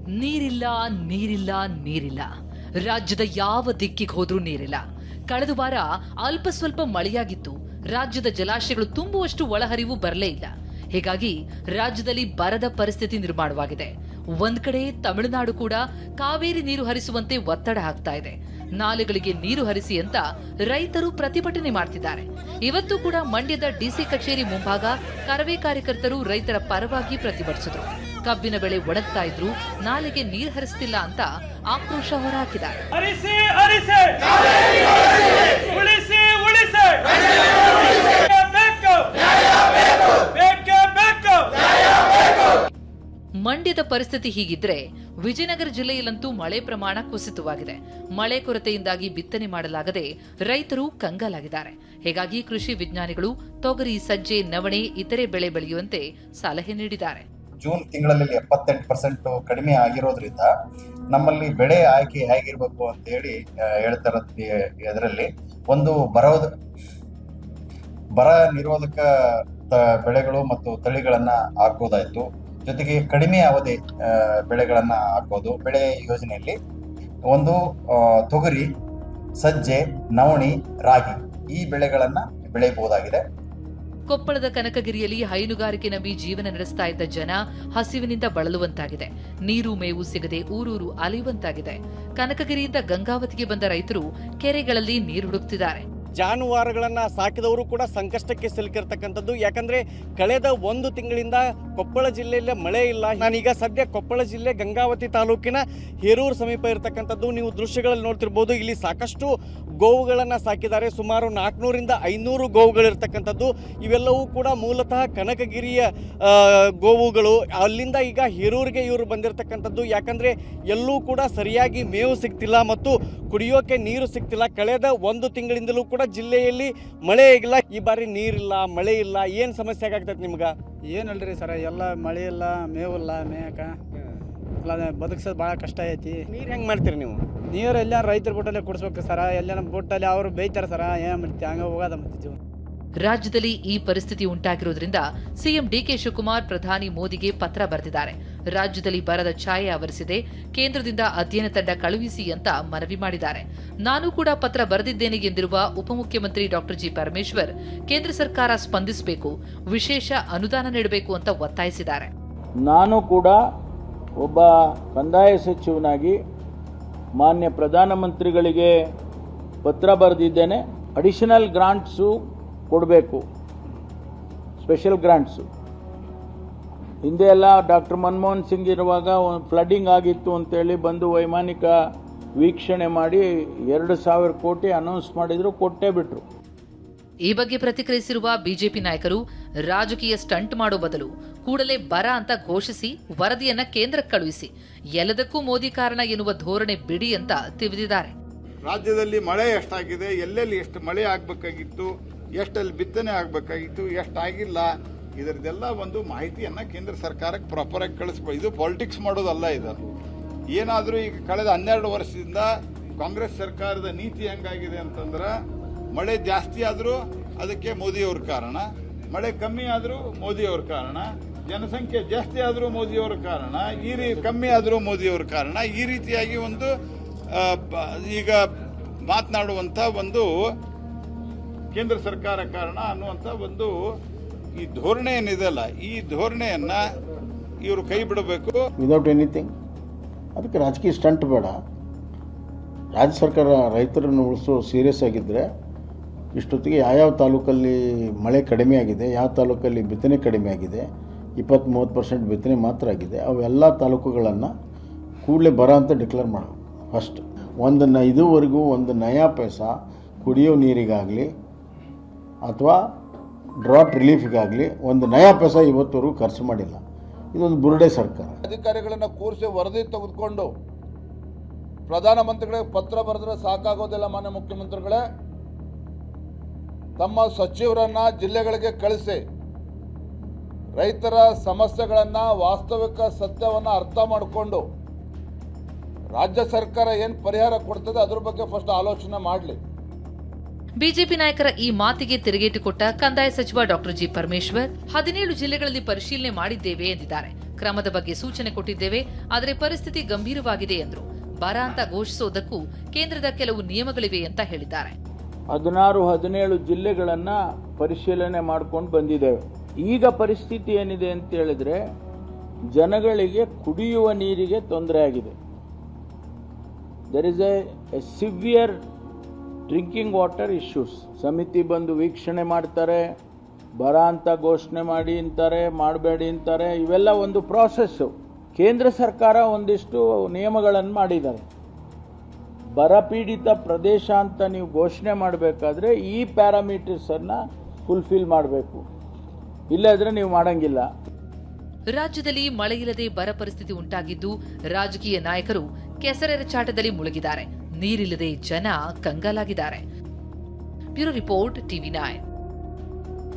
ನೀರಿಲ್ಲ ನೀರಿಲ್ಲ ನೀರಿಲ್ಲ. ರಾಜ್ಯದ ಯಾವ ದಿಕ್ಕಿಗೆ ಹೋದ್ರೂ ನೀರಿಲ್ಲ. ಕಳೆದ ವಾರ ಅಲ್ಪ ಸ್ವಲ್ಪ ಮಳೆಯಾಗಿತ್ತು. ರಾಜ್ಯದ ಜಲಾಶಯಗಳು ತುಂಬುವಷ್ಟು ಒಳಹರಿವು ಬರಲೇ ಇಲ್ಲ. ಹೀಗಾಗಿ ರಾಜ್ಯದಲ್ಲಿ ಬರದ ಪರಿಸ್ಥಿತಿ ನಿರ್ಮಾಣವಾಗಿದೆ. ಒಂದ್ ಕಡೆ ತಮಿಳುನಾಡು ಕೂಡ ಕಾವೇರಿ ನೀರು ಹರಿಸುವಂತೆ ಒತ್ತಡ ಹಾಕ್ತಾ ಇದೆ. ನಾಲೆಗಳಿಗೆ ನೀರು ಹರಿಸಿ ಅಂತ ರೈತರು ಪ್ರತಿಭಟನೆ ಮಾಡ್ತಿದ್ದಾರೆ. ಇವತ್ತು ಕೂಡ ಮಂಡ್ಯದ ಡಿಸಿ ಕಚೇರಿ ಮುಂಭಾಗ ಕರವೇ ಕಾರ್ಯಕರ್ತರು ರೈತರ ಪರವಾಗಿ ಪ್ರತಿಭಟಿಸಿದ್ರು. ಕಬ್ಬಿನ ಬೆಳೆ ಒಣಗ್ತಾ ಇದ್ರು, ನಾಲೆಗೆ ನೀರು ಹರಿಸ್ತಿಲ್ಲ ಅಂತ ಆಕ್ರೋಶ ಹೊರಹಾಕಿದ್ದಾರೆ. ಮಂಡ್ಯದ ಪರಿಸ್ಥಿತಿ ಹೀಗಿದ್ರೆ ವಿಜಯನಗರ ಜಿಲ್ಲೆಯಲ್ಲಂತೂ ಮಳೆ ಪ್ರಮಾಣ ಕುಸಿತವಾಗಿದೆ. ಮಳೆ ಕೊರತೆಯಿಂದಾಗಿ ಬಿತ್ತನೆ ಮಾಡಲಾಗದೆ ರೈತರು ಕಂಗಾಲಾಗಿದ್ದಾರೆ. ಹೀಗಾಗಿ ಕೃಷಿ ವಿಜ್ಞಾನಿಗಳು ತೊಗರಿ, ಸಜ್ಜೆ, ನವಣೆ, ಇತರೆ ಬೆಳೆ ಬೆಳೆಯುವಂತೆ ಸಲಹೆ ನೀಡಿದ್ದಾರೆ. ಜೂನ್ ತಿಂಗಳಲ್ಲಿ 78% ಕಡಿಮೆ ಆಗಿರೋದ್ರಿಂದ ನಮ್ಮಲ್ಲಿ ಬೆಳೆ ಆಯ್ಕೆ ಹೇಗಿರ್ಬೇಕು ಅಂತ ಹೇಳಿ ಹೇಳ್ತಾರ. ಇದರಲ್ಲಿ ಒಂದು ಬರ ನಿರೋಧಕ ಬೆಳೆಗಳು ಮತ್ತು ತಳಿಗಳನ್ನ ಹಾಕೋದಾಯ್ತು. ಜೊತೆಗೆ ಕಡಿಮೆ ಅವಧಿ ಬೆಳೆಗಳನ್ನ ಹಾಕೋದು. ಬೆಳೆ ಯೋಜನೆಯಲ್ಲಿ ಒಂದು ತೊಗರಿ, ಸಜ್ಜೆ, ನವಣಿ, ರಾಗಿ ಈ ಬೆಳೆಗಳನ್ನ ಬೆಳೆಯಬಹುದಾಗಿದೆ. ಕೊಪ್ಪಳದ ಕನಕಗಿರಿಯಲ್ಲಿ ಹೈನುಗಾರಿಕೆ ನಂಬಿ ಜೀವನ ನಡೆಸ್ತಾ ಇದ್ದ ಜನ ಹಸಿವಿನಿಂದ ಬಳಲುವಂತಾಗಿದೆ. ನೀರು ಮೇವು ಸಿಗದೆ ಊರೂರು ಅಲೆಯುವಂತಾಗಿದೆ. ಕನಕಗಿರಿಯಿಂದ ಗಂಗಾವತಿಗೆ ಬಂದ ರೈತರು ಕೆರೆಗಳಲ್ಲಿ ನೀರು ಹುಡುಕ್ತಿದ್ದಾರೆ. ಜಾನುವಾರುಗಳನ್ನು ಸಾಕಿದವರು ಕೂಡ ಸಂಕಷ್ಟಕ್ಕೆ ಸಿಲುಕಿರ್ತಕ್ಕಂಥದ್ದು. ಯಾಕಂದರೆ ಕಳೆದ 1 ತಿಂಗಳಿಂದ ಕೊಪ್ಪಳ ಜಿಲ್ಲೆಯಲ್ಲೇ ಮಳೆ ಇಲ್ಲ. ನಾನೀಗ ಸದ್ಯ ಕೊಪ್ಪಳ ಜಿಲ್ಲೆ ಗಂಗಾವತಿ ತಾಲೂಕಿನ ಹೇರೂರು ಸಮೀಪ ಇರತಕ್ಕಂಥದ್ದು. ನೀವು ದೃಶ್ಯಗಳಲ್ಲಿ ನೋಡ್ತಿರ್ಬೋದು. ಇಲ್ಲಿ ಸಾಕಷ್ಟು ಗೋವುಗಳನ್ನು ಸಾಕಿದ್ದಾರೆ. ಸುಮಾರು 400ರಿಂದ 500 ಗೋವುಗಳಿರ್ತಕ್ಕಂಥದ್ದು. ಇವೆಲ್ಲವೂ ಕೂಡ ಮೂಲತಃ ಕನಕಗಿರಿಯ ಗೋವುಗಳು. ಅಲ್ಲಿಂದ ಈಗ ಹೇರೂರಿಗೆ ಇವರು ಬಂದಿರತಕ್ಕಂಥದ್ದು. ಯಾಕಂದರೆ ಎಲ್ಲೂ ಕೂಡ ಸರಿಯಾಗಿ ಮೇವು ಸಿಗ್ತಿಲ್ಲ ಮತ್ತು ಕುಡಿಯೋಕೆ ನೀರು ಸಿಗ್ತಿಲ್ಲ. ಕಳೆದ 1 ತಿಂಗಳಿಂದಲೂ ಕೂಡ ಜಿಲ್ಲೆಯಲ್ಲಿ ಮಳೆ ಇಲ್ಲ. ಈ ಬಾರಿ ನೀರಿಲ್ಲ, ಮಳೆ ಇಲ್ಲ. ಏನು ಸಮಸ್ಯೆ ಆಗ್ತೈತೆ ನಿಮ್ಗೆ? ಏನಲ್ರಿ ಸರ, ಎಲ್ಲ ಮಳೆ ಇಲ್ಲ, ಮೇವಿಲ್ಲ, ಮೇಯಕ ಎಲ್ಲ ಬದುಕ್ಸೋದು ಭಾಳ ಕಷ್ಟ ಐತಿ. ನೀರು ಹೆಂಗೆ ಮಾಡ್ತೀರಿ ನೀವು? ನೀರು ಎಲ್ಲ ರೈತರ ಬುಟ್ಟಲ್ಲೇ ಕುಡಿಸ್ಬೇಕು ಸರ. ಎಲ್ಲ ನಮ್ಮ ಬುಟ್ಟಲ್ಲಿ ಅವರು ಬೇಯ್ತಾರೆ ಸರ. ಏನು ಮಾಡ್ತೀವಿ, ಹಂಗೆ ಹೋಗೋದ ಮಾಡ್ತೀವಿ. ರಾಜ್ಯದಲ್ಲಿ ಈ ಪರಿಸ್ಥಿತಿ ಉಂಟಾಗಿರುವುದರಿಂದ ಸಿಎಂ ಡಿಕೆ ಶಿವಕುಮಾರ್ ಪ್ರಧಾನಿ ಮೋದಿಗೆ ಪತ್ರ ಬರೆದಿದ್ದಾರೆ. ರಾಜ್ಯದಲ್ಲಿ ಬರದ ಛಾಯೆ ಆವರಿಸಿದೆ. ಕೇಂದ್ರದಿಂದ ಅಧ್ಯಯನ ತಂಡ ಕಳುಹಿಸಿ ಅಂತ ಮನವಿ ಮಾಡಿದ್ದಾರೆ. ನಾನು ಕೂಡ ಪತ್ರ ಬರೆದಿದ್ದೇನೆ ಎಂದಿರುವ ಉಪಮುಖ್ಯಮಂತ್ರಿ ಡಾಕ್ಟರ್ ಜಿ ಪರಮೇಶ್ವರ್ ಕೇಂದ್ರ ಸರ್ಕಾರ ಸ್ಪಂದಿಸಬೇಕು, ವಿಶೇಷ ಅನುದಾನ ನೀಡಬೇಕು ಅಂತ ಒತ್ತಾಯಿಸಿದ್ದಾರೆ. ನಾನು ಕೂಡ ಒಬ್ಬ ಕಂದಾಯ ಸಚಿವನಾಗಿ ಮಾನ್ಯ ಪ್ರಧಾನಮಂತ್ರಿಗಳಿಗೆ ಪತ್ರ ಬರೆದಿದ್ದೇನೆ. ಅಡಿಷನಲ್ ಗ್ರಾಂಟ್ಸು ಕೊಡಬೇಕು, ಸ್ಪೆಷಲ್ ಗ್ರಾಂಟ್ಸು. ಹಿಂದೆ ಎಲ್ಲ ಡಾಕ್ಟರ್ ಮನಮೋಹನ್ ಸಿಂಗ್ ಇರುವಾಗ ಫ್ಲಡ್ಡಿಂಗ್ ಆಗಿತ್ತು ಅಂತೇಳಿ ಬಂದು ವೈಮಾನಿಕ ವೀಕ್ಷಣೆ ಮಾಡಿ 2,000 ಕೋಟಿ ಅನೌನ್ಸ್ ಮಾಡಿದ್ರು, ಕೊಟ್ಟೇ ಬಿಟ್ರು. ಈ ಬಗ್ಗೆ ಪ್ರತಿಕ್ರಿಯಿಸಿರುವ ಬಿಜೆಪಿ ನಾಯಕರು ರಾಜಕೀಯ ಸ್ಟಂಟ್ ಮಾಡೋ ಬದಲು ಕೂಡಲೇ ಬರ ಅಂತ ಘೋಷಿಸಿ ವರದಿಯನ್ನ ಕೇಂದ್ರಕ್ಕೆ ಕಳುಹಿಸಿ, ಎಲ್ಲದಕ್ಕೂ ಮೋದಿ ಕಾರಣ ಎನ್ನುವ ಧೋರಣೆ ಬಿಡಿ ಅಂತ ತಿವಿದಿದ್ದಾರೆ. ರಾಜ್ಯದಲ್ಲಿ ಮಳೆ ಎಷ್ಟಾಗಿದೆ, ಎಲ್ಲೆಲ್ಲಿ ಎಷ್ಟು ಮಳೆ ಆಗಬೇಕಾಗಿತ್ತು, ಎಷ್ಟಲ್ಲಿ ಬಿತ್ತನೆ ಆಗಬೇಕಾಗಿತ್ತು, ಎಷ್ಟಾಗಿಲ್ಲ, ಇದರದೆಲ್ಲ ಒಂದು ಮಾಹಿತಿಯನ್ನು ಕೇಂದ್ರ ಸರ್ಕಾರಕ್ಕೆ ಪ್ರಾಪರಾಗಿ ಕಳಿಸ್ಬೋದು. ಇದು ಪಾಲಿಟಿಕ್ಸ್ ಮಾಡೋದಲ್ಲ. ಇದು ಏನಾದರೂ ಈಗ ಕಳೆದ 12 ವರ್ಷದಿಂದ ಕಾಂಗ್ರೆಸ್ ಸರ್ಕಾರದ ನೀತಿ ಹೆಂಗಾಗಿದೆ ಅಂತಂದ್ರೆ, ಮಳೆ ಜಾಸ್ತಿ ಆದರೂ ಅದಕ್ಕೆ ಮೋದಿಯವ್ರ ಕಾರಣ, ಮಳೆ ಕಮ್ಮಿ ಆದರೂ ಮೋದಿಯವ್ರ ಕಾರಣ, ಜನಸಂಖ್ಯೆ ಜಾಸ್ತಿ ಆದರೂ ಮೋದಿಯವ್ರ ಕಾರಣ, ಕಮ್ಮಿ ಆದರೂ ಮೋದಿಯವ್ರ ಕಾರಣ. ಈ ರೀತಿಯಾಗಿ ಒಂದು ಈಗ ಮಾತನಾಡುವಂಥ ಒಂದು ಕೇಂದ್ರ ಸರ್ಕಾರ ಕಾರಣ ಅನ್ನುವಂಥ ಒಂದು ಈ ಧೋರಣೆ ಏನಿದೆಯಲ್ಲ, ಈ ಧೋರಣೆಯನ್ನ ಇವರು ಕೈ ಬಿಡಬೇಕು. Without anything. ಅದಕ್ಕೆ ರಾಜಕೀಯ ಸ್ಟಂಟ್ ಬೇಡ. ರಾಜ್ಯ ಸರ್ಕಾರ ರೈತರನ್ನು ಉಳಿಸೋ ಸೀರಿಯಸ್ ಆಗಿದ್ದರೆ ಇಷ್ಟೊತ್ತಿಗೆ ಯಾವ್ಯಾವ ತಾಲೂಕಲ್ಲಿ ಮಳೆ ಕಡಿಮೆ ಆಗಿದೆ, ಯಾವ ತಾಲೂಕಲ್ಲಿ ಬಿತ್ತನೆ ಕಡಿಮೆ ಆಗಿದೆ, 20-30% ಬಿತ್ತನೆ ಮಾತ್ರ ಆಗಿದೆ, ಅವೆಲ್ಲ ತಾಲೂಕುಗಳನ್ನು ಕೂಡಲೇ ಬರ ಅಂತ ಡಿಕ್ಲೇರ್ ಮಾಡಬೇಕು. ಫಸ್ಟ್ ಇದುವರೆಗೂ ಒಂದು ನಯಾ ಪೈಸಾ ಕುಡಿಯೋ ನೀರಿಗಾಗಲಿ ಅಥವಾ ಡ್ರಾಟ್ ರಿಲೀಫ್ಗಾಗಲಿ ಒಂದು ನಯಾ ಪೈಸಾ ಇವತ್ತವರೆಗೂ ಖರ್ಚು ಮಾಡಿಲ್ಲ. ಇದೊಂದು ಬುರುಡೆ ಸರ್ಕಾರ. ಅಧಿಕಾರಿಗಳನ್ನು ಕೂರಿಸಿ ವರದಿ ತೆಗೆದುಕೊಂಡು ಪ್ರಧಾನಮಂತ್ರಿಗಳಿಗೆ ಪತ್ರ ಬರೆದ್ರೆ ಸಾಕಾಗೋದಿಲ್ಲ. ಮಾನ್ಯ ಮುಖ್ಯಮಂತ್ರಿಗಳೇ, ತಮ್ಮ ಸಚಿವರನ್ನ ಜಿಲ್ಲೆಗಳಿಗೆ ಕಳಿಸಿ ರೈತರ ಸಮಸ್ಯೆಗಳನ್ನು, ವಾಸ್ತವಿಕ ಸತ್ಯವನ್ನು ಅರ್ಥ ಮಾಡಿಕೊಂಡು ರಾಜ್ಯ ಸರ್ಕಾರ ಏನು ಪರಿಹಾರ ಕೊಡ್ತದೆ ಅದ್ರ ಬಗ್ಗೆ ಫಸ್ಟ್ ಆಲೋಚನೆ ಮಾಡಲಿ. ಬಿಜೆಪಿ ನಾಯಕರ ಈ ಮಾತಿಗೆ ತಿರುಗೇಟು ಕೊಟ್ಟ ಕಂದಾಯ ಸಚಿವ ಡಾಕ್ಟರ್ ಜಿ ಪರಮೇಶ್ವರ್ 17 ಜಿಲ್ಲೆಗಳಲ್ಲಿ ಪರಿಶೀಲನೆ ಮಾಡಿದ್ದೇವೆ ಎಂದಿದ್ದಾರೆ. ಕ್ರಮದ ಬಗ್ಗೆ ಸೂಚನೆ ಕೊಟ್ಟಿದ್ದೇವೆ, ಆದರೆ ಪರಿಸ್ಥಿತಿ ಗಂಭೀರವಾಗಿದೆ ಎಂದರು. ಬರ ಅಂತ ಘೋಷಿಸೋದಕ್ಕೂ ಕೇಂದ್ರದ ಕೆಲವು ನಿಯಮಗಳಿವೆ ಅಂತ ಹೇಳಿದ್ದಾರೆ. 16-17 ಜಿಲ್ಲೆಗಳನ್ನು ಪರಿಶೀಲನೆ ಮಾಡ್ಕೊಂಡು ಬಂದಿದ್ದೇವೆ. ಈಗ ಪರಿಸ್ಥಿತಿ ಏನಿದೆ ಅಂತ ಹೇಳಿದ್ರೆ ಜನಗಳಿಗೆ ಕುಡಿಯುವ ನೀರಿಗೆ ತೊಂದರೆ ಆಗಿದೆ. There is a severe drinking water issues. ಸಮಿತಿ ಬಂದು ವೀಕ್ಷಣೆ ಮಾಡ್ತಾರೆ, ಬರ ಅಂತ ಘೋಷಣೆ ಮಾಡಿ ಅಂತಾರೆ, ಮಾಡಬೇಡಿ ಅಂತಾರೆ. ಇವೆಲ್ಲ ಒಂದು ಪ್ರಾಸೆಸ್ಸು. ಕೇಂದ್ರ ಸರ್ಕಾರ ಒಂದಿಷ್ಟು ನಿಯಮಗಳನ್ನು ಮಾಡಿದ್ದಾರೆ. ಬರಪೀಡಿತ ಪ್ರದೇಶ ಅಂತ ನೀವು ಘೋಷಣೆ ಮಾಡಬೇಕಾದ್ರೆ ಈ ಪ್ಯಾರಾಮೀಟರ್ಸನ್ನು ಫುಲ್ಫಿಲ್ ಮಾಡಬೇಕು, ಇಲ್ಲದ್ರೆ ನೀವು ಮಾಡಂಗಿಲ್ಲ. ರಾಜ್ಯದಲ್ಲಿ ಮಳೆಯಿಲ್ಲದೆ ಬರ ಪರಿಸ್ಥಿತಿ ಉಂಟಾಗಿದ್ದು ರಾಜಕೀಯ ನಾಯಕರು ಕೆಸರೆರಚಾಟದಲ್ಲಿ ಮುಳುಗಿದ್ದಾರೆ. ನೀರಿಲ್ಲದೆ ಜನ ಕಂಗಾಲಾಗಿದ್ದಾರೆ. Bureau report, TV9.